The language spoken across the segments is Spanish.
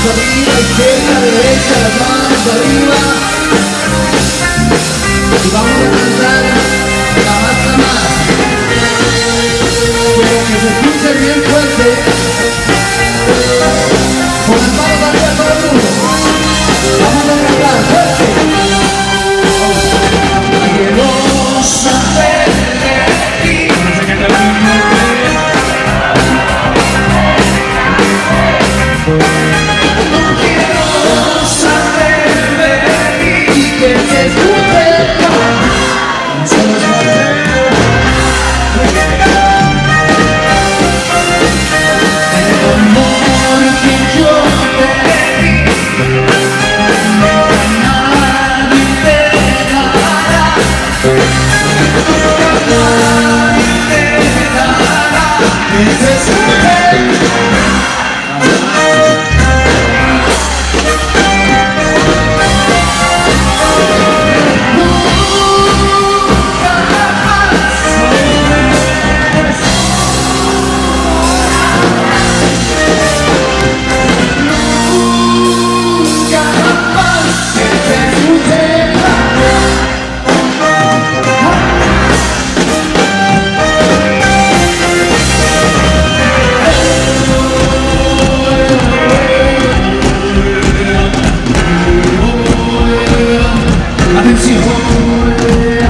manos arriba, izquierda, derecha, las manos arriba. Y vamos a cantar la más. Pero que se escuche bien fuerte. Con las manos arriba todo el mundo. Vamos a cantar fuerte. Quiero saber de ti. No quiero saber de ti. Y que se escuche.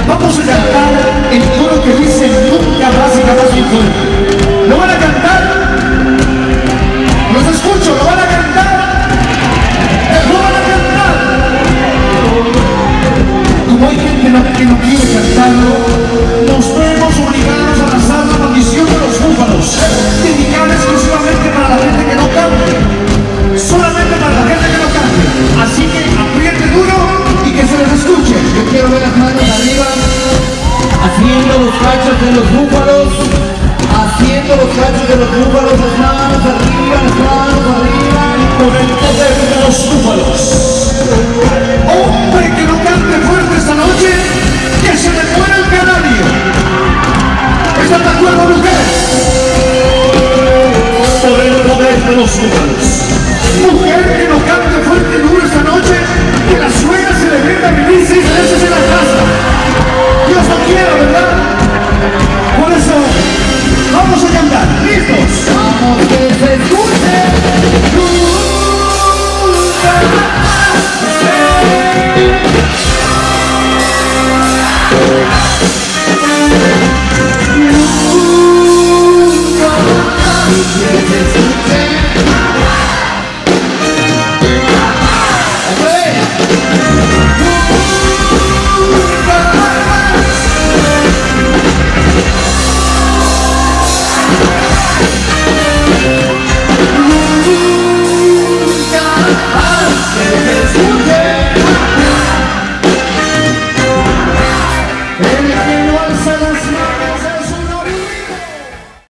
Vamos a cantar el coro que dice nunca más y jamás mi cuerpo. ¿Lo van a cantar? Los escucho, ¿lo van a cantar? ¿Lo van a cantar? Como hay gente que no quiere cantarlo, nos vemos obligados a lanzar la maldición de los búfalos, dedicada exclusivamente para la gente que no cante, solamente para la gente que no cante. Así que apriete duro y que se les escuche. Yo quiero ver las manos arriba, haciendo los cachos de los búfalos, haciendo los cachos de los búfalos, las manos arriba, por el poder de los búfalos.